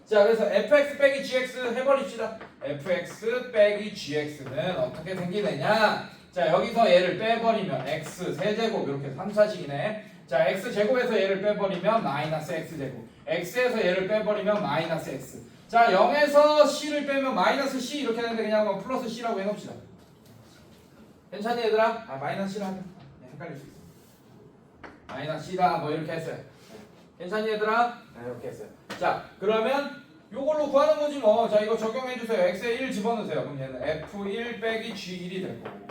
자 그래서 fx 빼기 gx 해버립시다. fx 빼기 gx는 어떻게 생기느냐? 자 여기서 얘를 빼버리면 x 세제곱 이렇게 3, 4식이네. 자 x 제곱에서 얘를 빼버리면 마이너스 x 제곱 x에서 얘를 빼버리면 마이너스 x. 자 0에서 c를 빼면 마이너스 c 이렇게 되는데 그냥 뭐 플러스 c라고 해놓읍시다. 괜찮니 얘들아? 아 마이너스 c라 하면 헷갈릴 수 있어. 마이너스 c다 뭐 이렇게 했어요. 괜찮니 얘들아? 네, 이렇게 했어요. 자 그러면 요걸로 구하는 거지 뭐. 자 이거 적용해주세요. x에 1 집어넣으세요. 그럼 얘는 f1 빼기 g1이 될 거고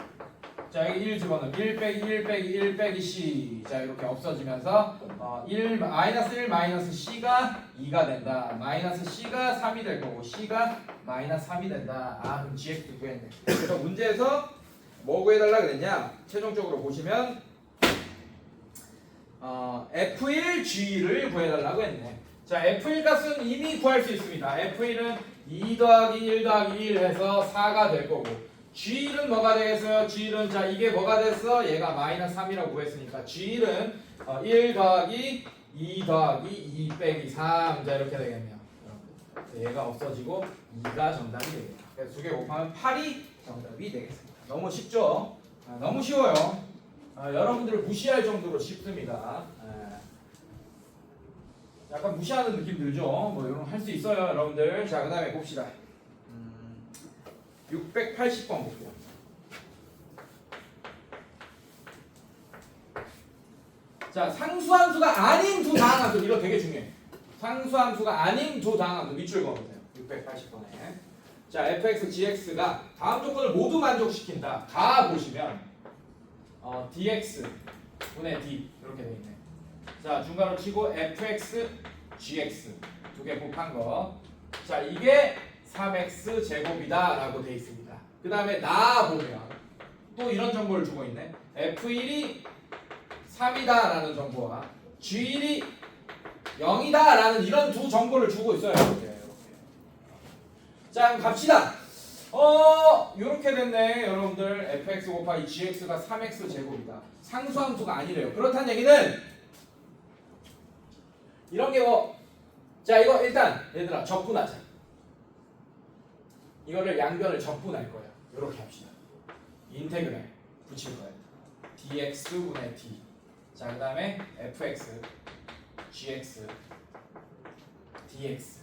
자 여기 1 집어넣으면 1 빼기 1 빼기 1 빼기 c 자 이렇게 없어지면서 1 마이너스 1 마이너스 c가 2가 된다. 마이너스 c가 3이 될 거고 c가 마이너스 3이 된다. 아 그럼 gx도 구했네. 그래서 문제에서 뭐 구해달라 그랬냐? 최종적으로 보시면 f1 g를 구해달라고 했네. 자 f1 값은 이미 구할 수 있습니다. f1은 2 더하기 1 더하기 1 해서 4가 될 거고 G1은 뭐가 되겠어요? G1은 자 이게 뭐가 됐어? 얘가 마이너스 3이라고 구했으니까 G1은 1 더하기 2 더하기 2 빼기 3 자 이렇게 되겠네요. 얘가 없어지고 2가 정답이 되겠다. 그래서 두 개 곱하면 8이 정답이 되겠습니다. 너무 쉽죠? 너무 쉬워요. 여러분들을 무시할 정도로 쉽습니다. 약간 무시하는 느낌 들죠? 뭐 이런 거 할 수 있어요 여러분들. 자 그 다음에 봅시다. 680번 볼게요. 자, 상수함수가 아닌 두 다항함수 이거 되게 중요해. 상수함수가 아닌 두 다항함수 밑줄 그어보세요. 680번에 자, fx, gx가 다음 조건을 모두 만족시킨다. 가 보시면 dx 분의 d 이렇게 돼 있네. 자, 중괄호 치고 fx, gx 두 개 곱한 거. 자, 이게 3x 제곱이다 라고 돼 있습니다. 그 다음에 나 보면 또 이런 정보를 주고 있네. f1이 3이다 라는 정보와 g1이 0이다 라는 이런 두 정보를 주고 있어요. 이렇게. 자 그럼 갑시다. 요렇게 됐네 여러분들. fx 곱하기 gx가 3x 제곱이다. 상수함수가 아니래요. 그렇다는 얘기는 이런 게 자 이거 일단 얘들아 적분하자. 이거를 양변을 적분할 거야. 이렇게 합시다. 인테그랄 붙일 거야. dx분의 d. 자 그 다음에 fx, gx, dx.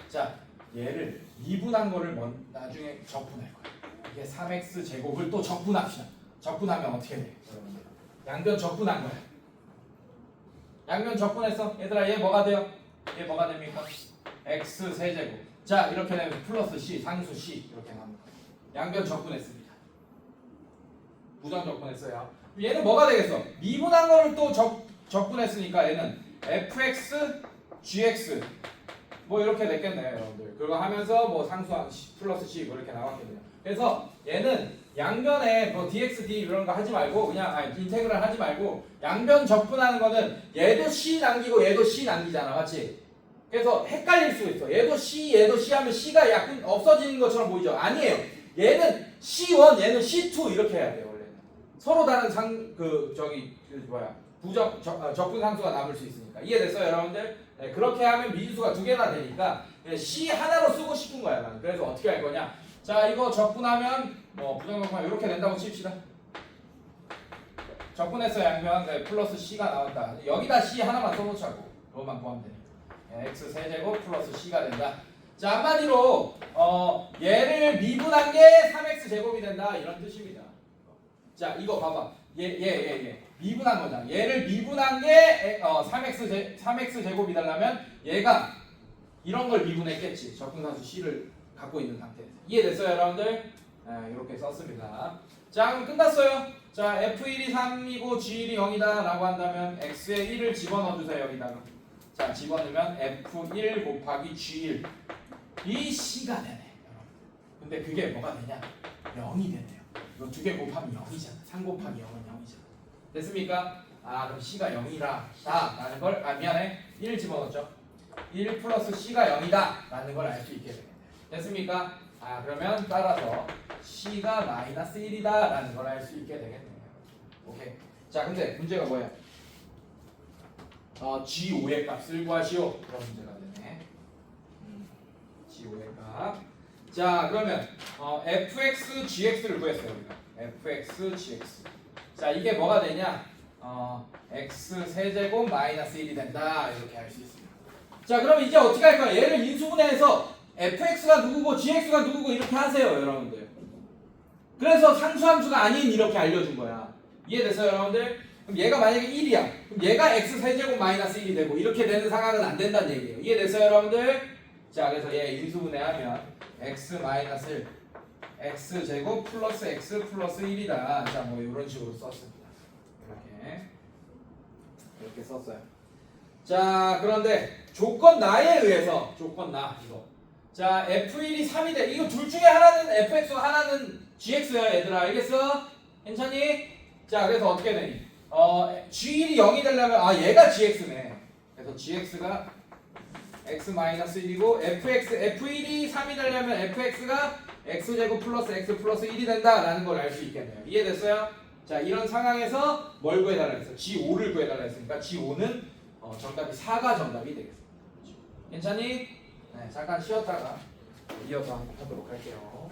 자 얘를 미분한 거를 나중에 적분할 거야. 이게 3x 제곱을 또 적분합시다. 적분하면 어떻게 돼? 여러분들 양변 적분한 거야. 양변 적분했어. 얘들아 얘 뭐가 돼요? 얘 뭐가 됩니까? x 세제곱. 자 이렇게 되면 플러스 c 상수 c 이렇게 나옵니다. 양변 적분했습니다. 부정 적분했어요. 얘는 뭐가 되겠어? 미분한 거를 또 적분했으니까 얘는 fx, gx 뭐 이렇게 됐겠네요 여러분들. 그거 하면서 뭐 상수함 플러스 c 뭐 이렇게 나왔겠네요. 그래서 얘는 양변에 뭐 dx, d 이런 거 하지 말고 그냥 인테그랄 하지 말고 양변 적분하는 거는 얘도 c 남기고 얘도 c 남기잖아, 맞지? 그래서 헷갈릴 수 있어. 얘도 c 하면 c가 약간 없어지는 것처럼 보이죠? 아니에요. 얘는 c1, 얘는 c2 이렇게 해야 돼요 원래는. 서로 다른 적분 상수가 남을 수 있으니까. 이해됐어요 여러분들? 네, 그렇게 하면 미지수가 두 개나 되니까 c 하나로 쓰고 싶은 거야 나는. 그래서 어떻게 할 거냐? 자 이거 적분하면 뭐 부정적분 이렇게 된다고 칩시다. 적분해서 양면 네, 플러스 c가 나왔다. 여기다 c 하나만 써놓자고. 그것만 구하면 되니까. x 세제곱 플러스 c가 된다. 자 한마디로 얘를 미분한 게 3x 제곱이 된다 이런 뜻입니다. 자 이거 봐봐. 얘 미분한 거잖아. 얘를 미분한 게 3x 제곱이 되려면 얘가 이런 걸 미분했겠지. 적분상수 c를 갖고 있는 상태에서. 이해됐어요 여러분들? 이렇게 썼습니다. 자, 그럼 끝났어요. 자, F1이 3이고 G1이 0이다 라고 한다면 X에 1을 집어넣어주세요. 여기다가. 자, 집어넣으면 F1 곱하기 G1 이 C가 되네. 근데 그게 뭐가 되냐? 0이 되네요. 이거 두 개 곱하면 0이잖아. 3 곱하기 0은 0이잖아. 됐습니까? 아, 그럼 C가 0이다 라는 걸, 미안해. 1 집어넣었죠. 1 플러스 C가 0이다 라는 걸 알 수 있게 되겠네요. 됐습니까? 아, 그러면 따라서 C가 마이너스 1이다 라는 걸 알 수 있게 되겠네요. 오케이. 자, 근데 문제가 뭐야? G5의 값을 구하시오. 그런 문제가 되네. G5의 값. 자, 그러면 fx, gx를 구했어요. 우리가. fx, gx. 자, 이게 뭐가 되냐? x 세제곱 마이너스 1이 된다. 이렇게 알 수 있습니다. 자, 그럼 이제 어떻게 할 거야? 얘를 인수분해해서 fx가 누구고 gx가 누구고 이렇게 하세요, 여러분들. 그래서 상수함수가 아닌 이렇게 알려준 거야. 이해됐어요, 여러분들? 그럼 얘가 만약에 1이야. 그럼 얘가 x 세제곱 마이너스 1이 되고 이렇게 되는 상황은 안 된다는 얘기예요. 이해됐어요, 여러분들? 자, 그래서 얘 인수분해하면 x 마이너스 1 x 제곱 플러스 x 플러스 1이다. 자, 뭐 이런 식으로 썼습니다. 이렇게 썼어요. 자, 그런데 조건 나에 의해서 조건 나 이거. 자, f1이 3이 돼. 이거 둘 중에 하나는 fx고 하나는 gx야, 얘들아. 알겠어? 괜찮니? 자, 그래서 어떻게 되니? g1이 0이 되려면 얘가 gx네. 그래서 gx가 x-1이고 f1이 3이 되려면 fx가 x제곱 플러스 x 플러스 1이 된다라는 걸 알 수 있겠네요. 이해됐어요? 자, 이런 상황에서 뭘 구해달라 했어? G5를 구해달라 했으니까 G5는 정답이 4가 정답이 되겠습니다. 괜찮니? 네, 잠깐 쉬었다가 이어서 하도록 할게요.